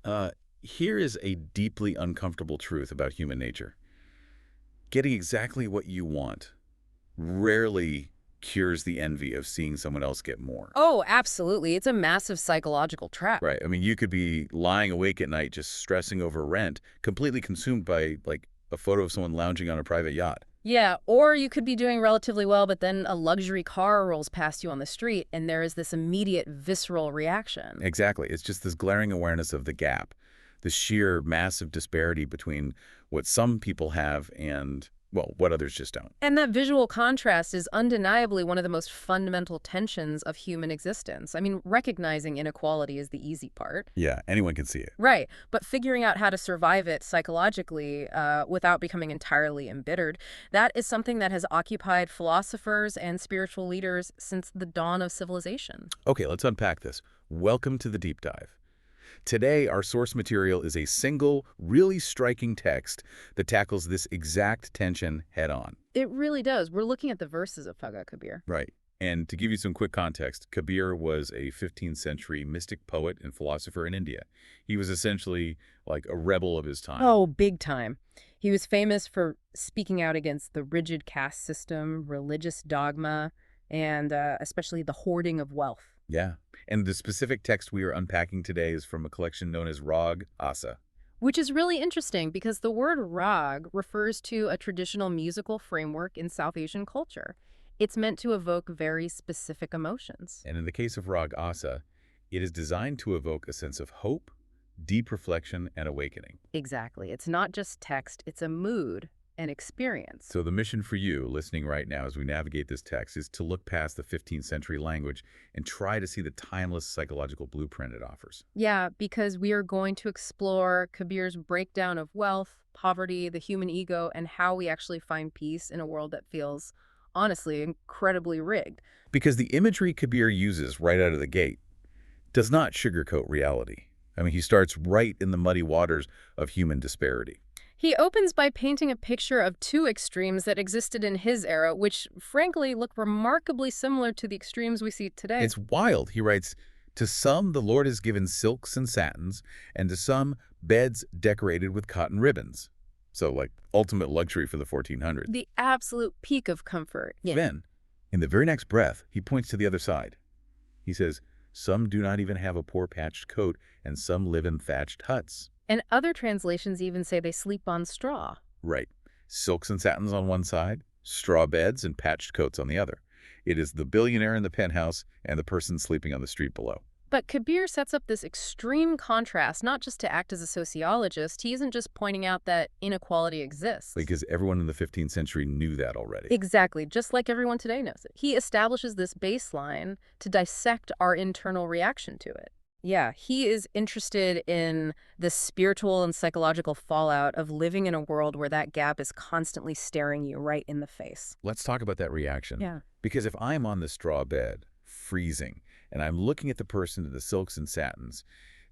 Uh, Here is a deeply uncomfortable truth about human nature. Getting exactly what you want rarely cures the envy of seeing someone else get more. Oh, absolutely. It's a massive psychological trap. Right. I mean, you could be lying awake at night just stressing over rent, completely consumed by, like, a photo of someone lounging on a private yacht. Yeah, or you could be doing relatively well, but then a luxury car rolls past you on the street, and there is this immediate visceral reaction. Exactly. It's just this glaring awareness of the gap, the sheer massive disparity between what some people have and, well, what others just don't. And that visual contrast is undeniably one of the most fundamental tensions of human existence. I mean, recognizing inequality is the easy part. Yeah, anyone can see it. Right, but figuring out how to survive it psychologically without becoming entirely embittered, that is something that has occupied philosophers and spiritual leaders since the dawn of civilization. Okay, let's unpack this. Welcome to the deep dive. Today, our source material is a single, really striking text that tackles this exact tension head-on. It really does. We're looking at the verses of Bhagavad Kabir. Right. And to give you some quick context, Kabir was a 15th century mystic poet and philosopher in India. He was essentially like a rebel of his time. Oh, big time. He was famous for speaking out against the rigid caste system, religious dogma, and especially the hoarding of wealth. Yeah. And the specific text we are unpacking today is from a collection known as Rag Aasaa. Which is really interesting because the word rag refers to a traditional musical framework in South Asian culture. It's meant to evoke very specific emotions. And in the case of Rag Aasaa, it is designed to evoke a sense of hope, deep reflection, and awakening. Exactly. It's not just text, it's a mood, an experience. So the mission for you, listening right now as we navigate this text, is to look past the 15th century language and try to see the timeless psychological blueprint it offers. Yeah, because we are going to explore Kabir's breakdown of wealth, poverty, the human ego, and how we actually find peace in a world that feels, honestly, incredibly rigged. Because the imagery Kabir uses right out of the gate does not sugarcoat reality. I mean, he starts right in the muddy waters of human disparity. He opens by painting a picture of two extremes that existed in his era, which frankly look remarkably similar to the extremes we see today. It's wild. He writes, "To some the Lord has given silks and satins, and to some beds decorated with cotton ribbons." So, like, ultimate luxury for the 1400s. The absolute peak of comfort. Yeah. Then, in the very next breath, he points to the other side. He says, "Some do not even have a poor patched coat, and some live in thatched huts." And other translations even say they sleep on straw. Right. Silks and satins on one side, straw beds and patched coats on the other. It is the billionaire in the penthouse and the person sleeping on the street below. But Kabir sets up this extreme contrast, not just to act as a sociologist. He isn't just pointing out that inequality exists. Because everyone in the 15th century knew that already. Exactly, just like everyone today knows it. He establishes this baseline to dissect our internal reaction to it. Yeah, he is interested in the spiritual and psychological fallout of living in a world where that gap is constantly staring you right in the face. Let's talk about that reaction. Yeah. Because if I'm on the straw bed, freezing, and I'm looking at the person in the silks and satins,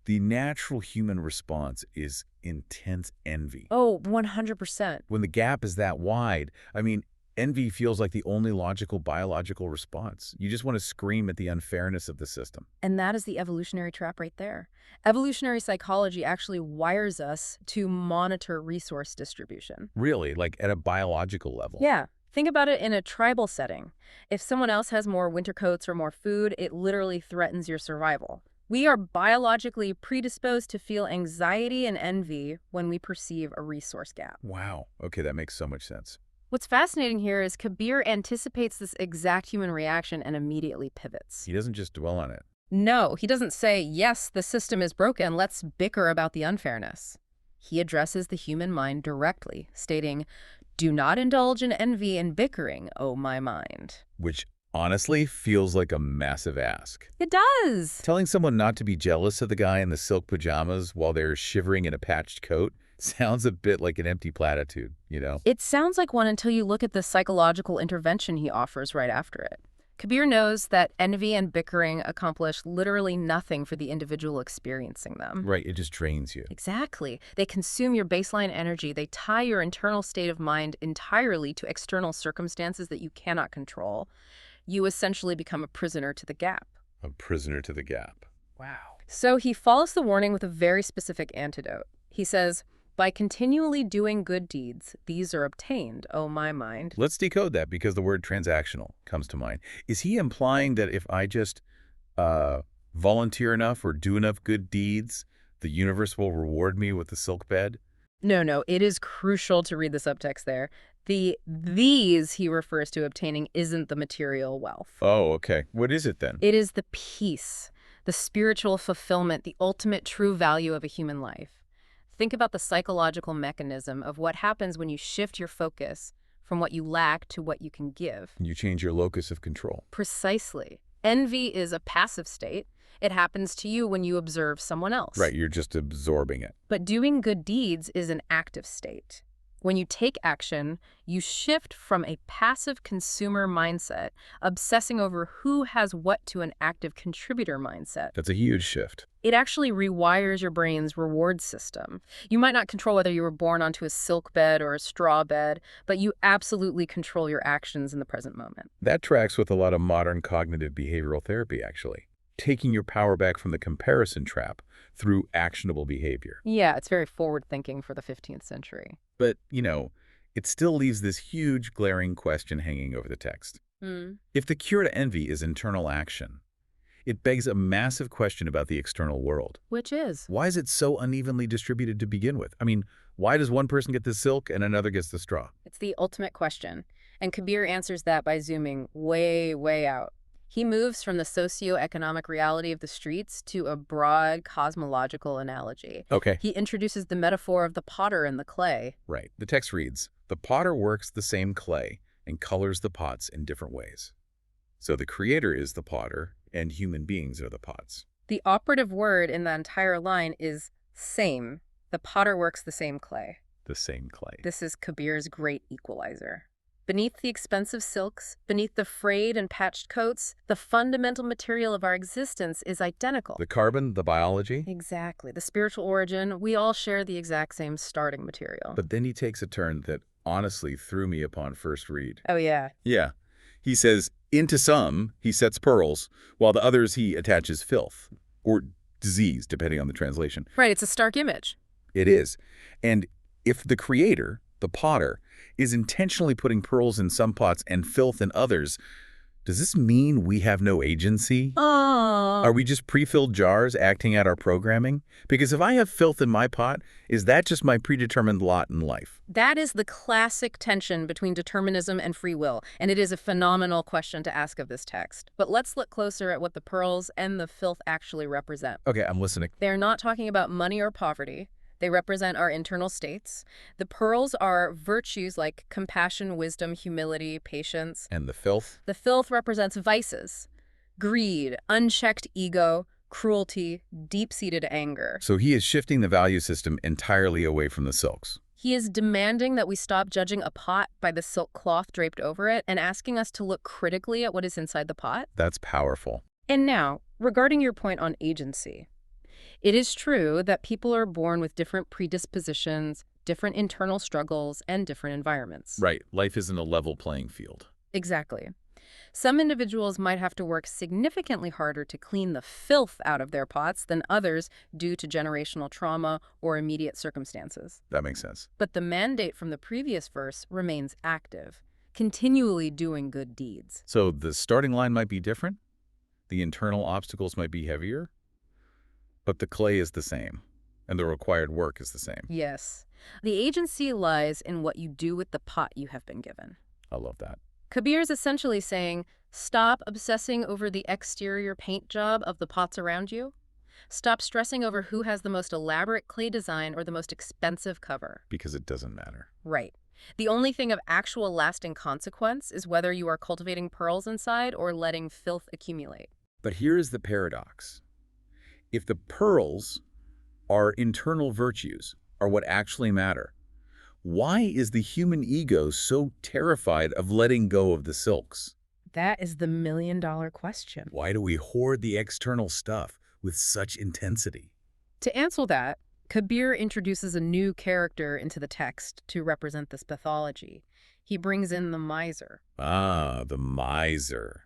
the natural human response is intense envy. Oh, 100%. When the gap is that wide, I mean, envy feels like the only logical biological response. You just want to scream at the unfairness of the system. And that is the evolutionary trap right there. Evolutionary psychology actually wires us to monitor resource distribution. Really, like at a biological level. Yeah. Think about it in a tribal setting. If someone else has more winter coats or more food, it literally threatens your survival. We are biologically predisposed to feel anxiety and envy when we perceive a resource gap. Wow. Okay, that makes so much sense. What's fascinating here is Kabir anticipates this exact human reaction and immediately pivots. He doesn't just dwell on it. No, he doesn't say, yes, the system is broken, let's bicker about the unfairness. He addresses the human mind directly, stating, "Do not indulge in envy and bickering, O my mind." Which honestly feels like a massive ask. It does. Telling someone not to be jealous of the guy in the silk pajamas while they're shivering in a patched coat sounds a bit like an empty platitude, you know? It sounds like one until you look at the psychological intervention he offers right after it. Kabir knows that envy and bickering accomplish literally nothing for the individual experiencing them. Right, it just drains you. Exactly. They consume your baseline energy. They tie your internal state of mind entirely to external circumstances that you cannot control. You essentially become a prisoner to the gap. A prisoner to the gap. Wow. So he follows the warning with a very specific antidote. He says, by continually doing good deeds, these are obtained, O my mind. Let's decode that because the word transactional comes to mind. Is he implying that if I just volunteer enough or do enough good deeds, the universe will reward me with the silk bed? No, it is crucial to read the subtext there. These he refers to obtaining isn't the material wealth. Oh, okay. What is it then? It is the peace, the spiritual fulfillment, the ultimate true value of a human life. Think about the psychological mechanism of what happens when you shift your focus from what you lack to what you can give. You change your locus of control. Precisely. Envy is a passive state. It happens to you when you observe someone else. Right, you're just absorbing it. But doing good deeds is an active state. When you take action, you shift from a passive consumer mindset, obsessing over who has what, to an active contributor mindset. That's a huge shift. It actually rewires your brain's reward system. You might not control whether you were born onto a silk bed or a straw bed, but you absolutely control your actions in the present moment. That tracks with a lot of modern cognitive behavioral therapy, actually. Taking your power back from the comparison trap through actionable behavior. Yeah, it's very forward thinking for the 15th century. But, it still leaves this huge glaring question hanging over the text. If the cure to envy is internal action, it begs a massive question about the external world. Which is? Why is it so unevenly distributed to begin with? I mean, why does one person get the silk and another gets the straw? It's the ultimate question. And Kabir answers that by zooming way, way out. He moves from the socio-economic reality of the streets to a broad cosmological analogy. Okay. He introduces the metaphor of the potter and the clay. Right. The text reads, the potter works the same clay and colors the pots in different ways. So the creator is the potter and human beings are the pots. The operative word in the entire line is same. The potter works the same clay. The same clay. This is Kabir's great equalizer. Beneath the expensive silks, beneath the frayed and patched coats, the fundamental material of our existence is identical. The carbon, the biology? Exactly. The spiritual origin, we all share the exact same starting material. But then he takes a turn that honestly threw me upon first read. Oh, yeah. Yeah. He says, into some he sets pearls, while the others he attaches filth. Or disease, depending on the translation. Right, it's a stark image. It is. And if the creator, the potter, is intentionally putting pearls in some pots and filth in others, does this mean we have no agency? Are we just pre-filled jars acting out our programming? Because if I have filth in my pot, is that just my predetermined lot in life? That is the classic tension between determinism and free will, and it is a phenomenal question to ask of this text. But let's look closer at what the pearls and the filth actually represent. Okay, I'm listening. They're not talking about money or poverty. They represent our internal states. The pearls are virtues like compassion, wisdom, humility, patience. And the filth? The filth represents vices, greed, unchecked ego, cruelty, deep-seated anger. So he is shifting the value system entirely away from the silks. He is demanding that we stop judging a pot by the silk cloth draped over it and asking us to look critically at what is inside the pot. That's powerful. And now, regarding your point on agency, it is true that people are born with different predispositions, different internal struggles, and different environments. Right. Life isn't a level playing field. Exactly. Some individuals might have to work significantly harder to clean the filth out of their pots than others due to generational trauma or immediate circumstances. That makes sense. But the mandate from the previous verse remains active, continually doing good deeds. So the starting line might be different, the internal obstacles might be heavier, but the clay is the same, and the required work is the same. Yes. The agency lies in what you do with the pot you have been given. I love that. Kabir is essentially saying, stop obsessing over the exterior paint job of the pots around you. Stop stressing over who has the most elaborate clay design or the most expensive cover. Because it doesn't matter. Right. The only thing of actual lasting consequence is whether you are cultivating pearls inside or letting filth accumulate. But here is the paradox. If the pearls are internal virtues, are what actually matter, why is the human ego so terrified of letting go of the silks? That is the million-dollar question. Why do we hoard the external stuff with such intensity? To answer that, Kabir introduces a new character into the text to represent this pathology. He brings in the miser. Ah, the miser.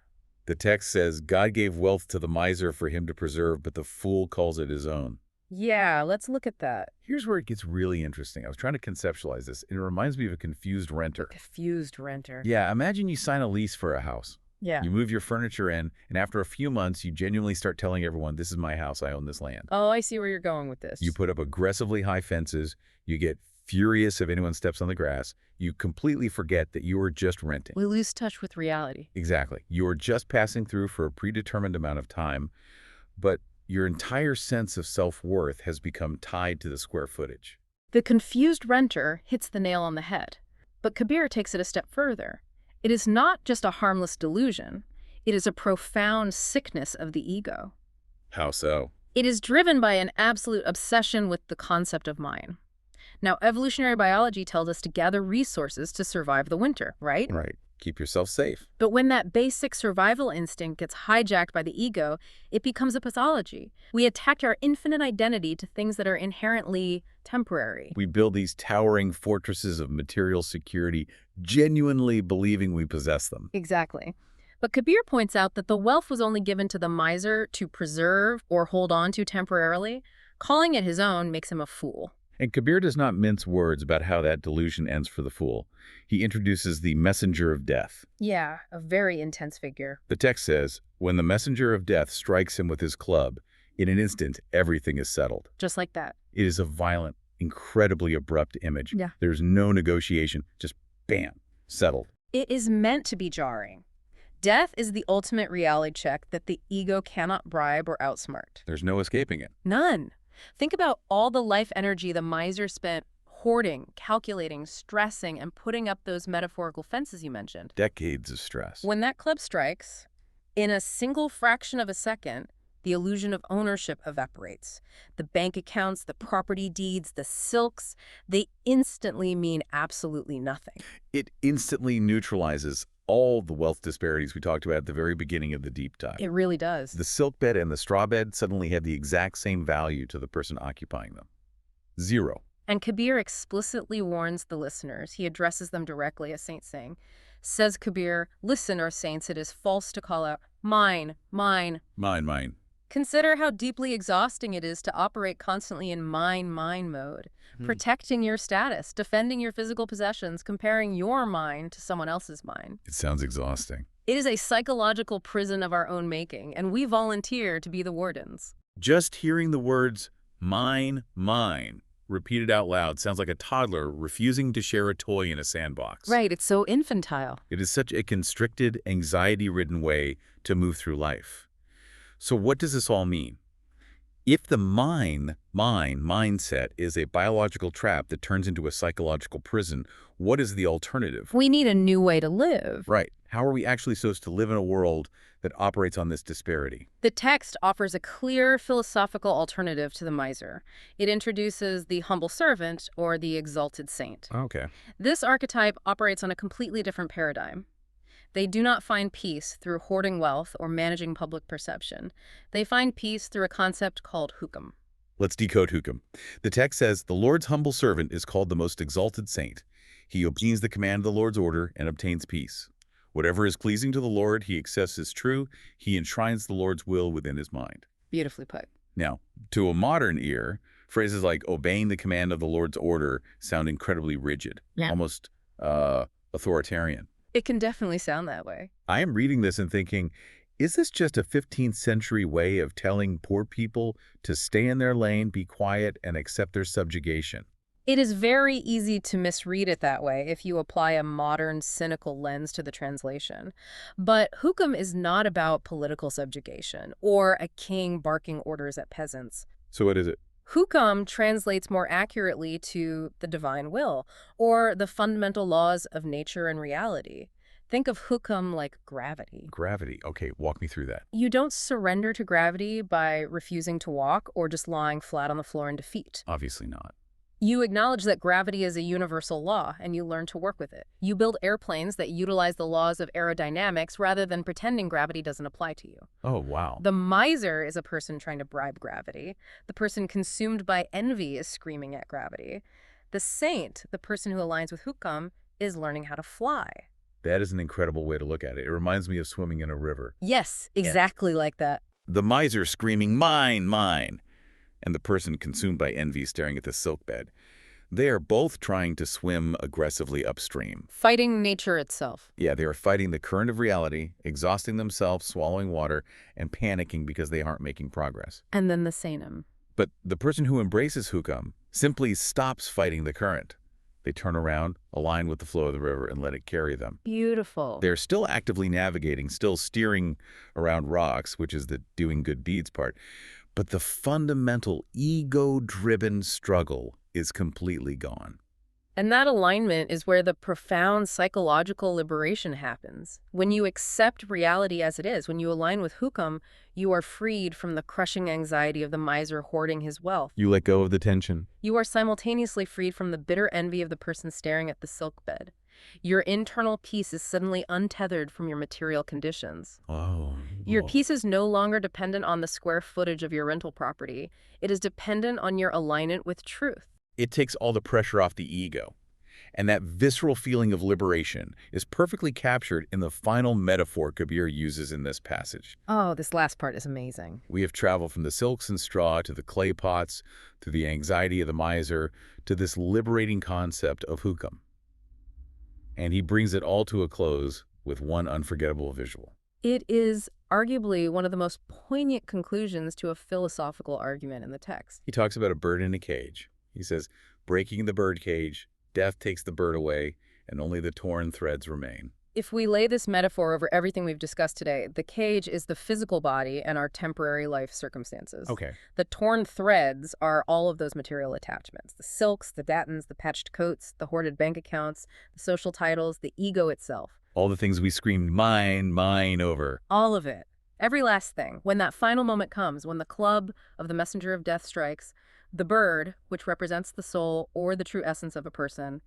The text says, God gave wealth to the miser for him to preserve, but the fool calls it his own. Yeah, let's look at that. Here's where it gets really interesting. I was trying to conceptualize this, and it reminds me of a confused A renter. confused renter. Yeah, imagine you sign a lease for a house. Yeah. You move your furniture in, and after a few months, you genuinely start telling everyone, this is my house, I own this land. Oh, I see where you're going with this. You put up aggressively high fences, you get furious if anyone steps on the grass, you completely forget that you are just renting. We lose touch with reality. Exactly. You are just passing through for a predetermined amount of time, but your entire sense of self-worth has become tied to the square footage. The confused renter hits the nail on the head. But Kabir takes it a step further. It is not just a harmless delusion. It is a profound sickness of the ego. How so? It is driven by an absolute obsession with the concept of mine. Now, evolutionary biology tells us to gather resources to survive the winter, right? Right. Keep yourself safe. But when that basic survival instinct gets hijacked by the ego, it becomes a pathology. We attach our infinite identity to things that are inherently temporary. We build these towering fortresses of material security, genuinely believing we possess them. Exactly. But Kabir points out that the wealth was only given to the miser to preserve or hold on to temporarily. Calling it his own makes him a fool. And Kabir does not mince words about how that delusion ends for the fool. He introduces the messenger of death. Yeah, a very intense figure. The text says, when the messenger of death strikes him with his club, in an instant, everything is settled. Just like that. It is a violent, incredibly abrupt image. Yeah. There's no negotiation, just bam, settled. It is meant to be jarring. Death is the ultimate reality check that the ego cannot bribe or outsmart. There's no escaping it. None. Think about all the life energy the miser spent hoarding, calculating, stressing, and putting up those metaphorical fences you mentioned. Decades of stress. When that club strikes, in a single fraction of a second, the illusion of ownership evaporates. The bank accounts, the property deeds, the silks, they instantly mean absolutely nothing. It instantly neutralizes all the wealth disparities we talked about at the very beginning of the deep dive. It really does. The silk bed and the straw bed suddenly have the exact same value to the person occupying them. Zero. And Kabir explicitly warns the listeners. He addresses them directly as saints saying, says Kabir, listen, O saints, it is false to call out, mine, mine. Mine, mine. Consider how deeply exhausting it is to operate constantly in mine mode, protecting your status, defending your physical possessions, comparing your mind to someone else's mind. It sounds exhausting. It is a psychological prison of our own making, and we volunteer to be the wardens. Just hearing the words, mine, mine, repeated out loud sounds like a toddler refusing to share a toy in a sandbox. Right, it's so infantile. It is such a constricted, anxiety-ridden way to move through life. So what does this all mean? If the mine mindset is a biological trap that turns into a psychological prison, what is the alternative? We need a new way to live. Right. How are we actually supposed to live in a world that operates on this disparity? The text offers a clear philosophical alternative to the miser. It introduces the humble servant or the exalted saint. Okay. This archetype operates on a completely different paradigm. They do not find peace through hoarding wealth or managing public perception. They find peace through a concept called hukam. Let's decode hukam. The text says, the Lord's humble servant is called the most exalted saint. He obeys the command of the Lord's order and obtains peace. Whatever is pleasing to the Lord, he accepts as true. He enshrines the Lord's will within his mind. Beautifully put. Now, to a modern ear, phrases like obeying the command of the Lord's order sound incredibly rigid, almost authoritarian. It can definitely sound that way. I am reading this and thinking, is this just a 15th century way of telling poor people to stay in their lane, be quiet, and accept their subjugation? It is very easy to misread it that way if you apply a modern, cynical lens to the translation. But hukam is not about political subjugation or a king barking orders at peasants. So what is it? Hukam translates more accurately to the divine will, or the fundamental laws of nature and reality. Think of hukam like gravity. Gravity. Okay, walk me through that. You don't surrender to gravity by refusing to walk or just lying flat on the floor in defeat. Obviously not. You acknowledge that gravity is a universal law, and you learn to work with it. You build airplanes that utilize the laws of aerodynamics rather than pretending gravity doesn't apply to you. Oh, wow. The miser is a person trying to bribe gravity. The person consumed by envy is screaming at gravity. The saint, the person who aligns with hukam, is learning how to fly. That is an incredible way to look at it. It reminds me of swimming in a river. Yes, exactly like that. The miser screaming, "Mine, mine," and the person consumed by envy staring at the silk bed. They are both trying to swim aggressively upstream. Fighting nature itself. Yeah, they are fighting the current of reality, exhausting themselves, swallowing water, and panicking because they aren't making progress. And then the Sanem. But the person who embraces Hukam simply stops fighting the current. They turn around, align with the flow of the river, and let it carry them. Beautiful. They're still actively navigating, still steering around rocks, which is the doing good deeds part. But the fundamental ego-driven struggle is completely gone. And that alignment is where the profound psychological liberation happens. When you accept reality as it is, when you align with Hukam, you are freed from the crushing anxiety of the miser hoarding his wealth. You let go of the tension. You are simultaneously freed from the bitter envy of the person staring at the silk bed. Your internal peace is suddenly untethered from your material conditions. Oh. Your peace is no longer dependent on the square footage of your rental property. It is dependent on your alignment with truth. It takes all the pressure off the ego. And that visceral feeling of liberation is perfectly captured in the final metaphor Kabir uses in this passage. Oh, this last part is amazing. We have traveled from the silks and straw to the clay pots, to the anxiety of the miser, to this liberating concept of Hukam. And he brings it all to a close with one unforgettable visual. It is arguably one of the most poignant conclusions to a philosophical argument in the text. He talks about a bird in a cage. He says, breaking the bird cage, death takes the bird away, and only the torn threads remain. If we lay this metaphor over everything we've discussed today, the cage is the physical body and our temporary life circumstances. Okay. The torn threads are all of those material attachments. The silks, the datins, the patched coats, the hoarded bank accounts, the social titles, the ego itself. All the things we screamed, mine, mine over. All of it. Every last thing. When that final moment comes, when the club of the messenger of death strikes, the bird, which represents the soul or the true essence of a person,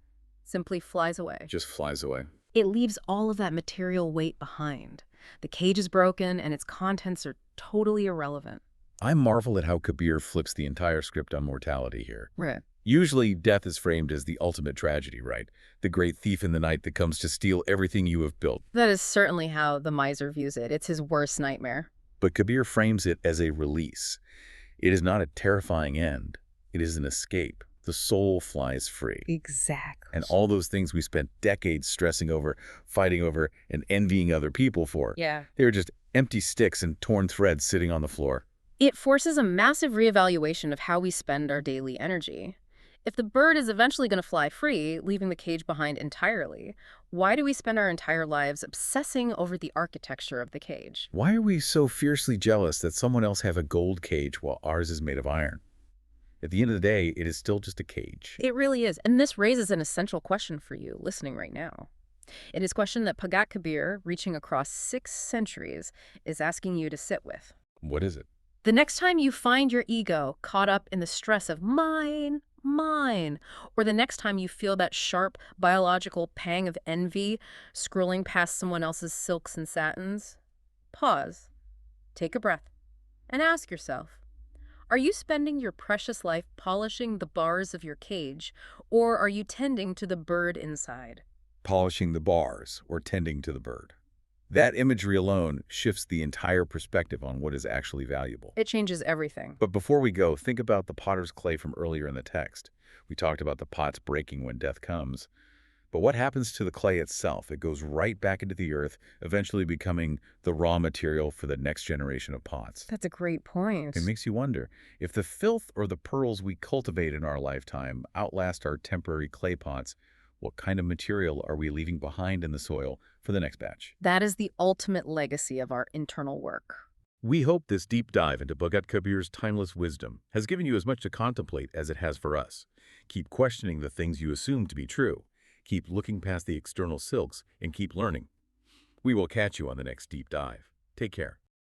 simply flies away. Just flies away. It leaves all of that material weight behind. The cage is broken and its contents are totally irrelevant. I marvel at how Kabir flips the entire script on mortality here. Right. Usually, death is framed as the ultimate tragedy, right? The great thief in the night that comes to steal everything you have built. That is certainly how the miser views it. It's his worst nightmare. But Kabir frames it as a release. It is not a terrifying end. It is an escape. The soul flies free. Exactly. And all those things we spent decades stressing over, fighting over, and envying other people for. Yeah. They were just empty sticks and torn threads sitting on the floor. It forces a massive reevaluation of how we spend our daily energy. If the bird is eventually going to fly free, leaving the cage behind entirely, why do we spend our entire lives obsessing over the architecture of the cage? Why are we so fiercely jealous that someone else have a gold cage while ours is made of iron? At the end of the day, it is still just a cage. It really is. And this raises an essential question for you listening right now. It is a question that Bhagat Kabir, reaching across 6 centuries, is asking you to sit with. What is it? The next time you find your ego caught up in the stress of mine, or the next time you feel that sharp biological pang of envy scrolling past someone else's silks and satins, pause, take a breath, and ask yourself, are you spending your precious life polishing the bars of your cage, or are you tending to the bird inside? Polishing the bars or tending to the bird. That imagery alone shifts the entire perspective on what is actually valuable. It changes everything. But before we go, think about the potter's clay from earlier in the text. We talked about the pots breaking when death comes. But what happens to the clay itself? It goes right back into the earth, eventually becoming the raw material for the next generation of pots. That's a great point. It makes you wonder, if the filth or the pearls we cultivate in our lifetime outlast our temporary clay pots, what kind of material are we leaving behind in the soil for the next batch? That is the ultimate legacy of our internal work. We hope this deep dive into Bhagat Kabir's timeless wisdom has given you as much to contemplate as it has for us. Keep questioning the things you assume to be true. Keep looking past the external silks and keep learning. We will catch you on the next deep dive. Take care.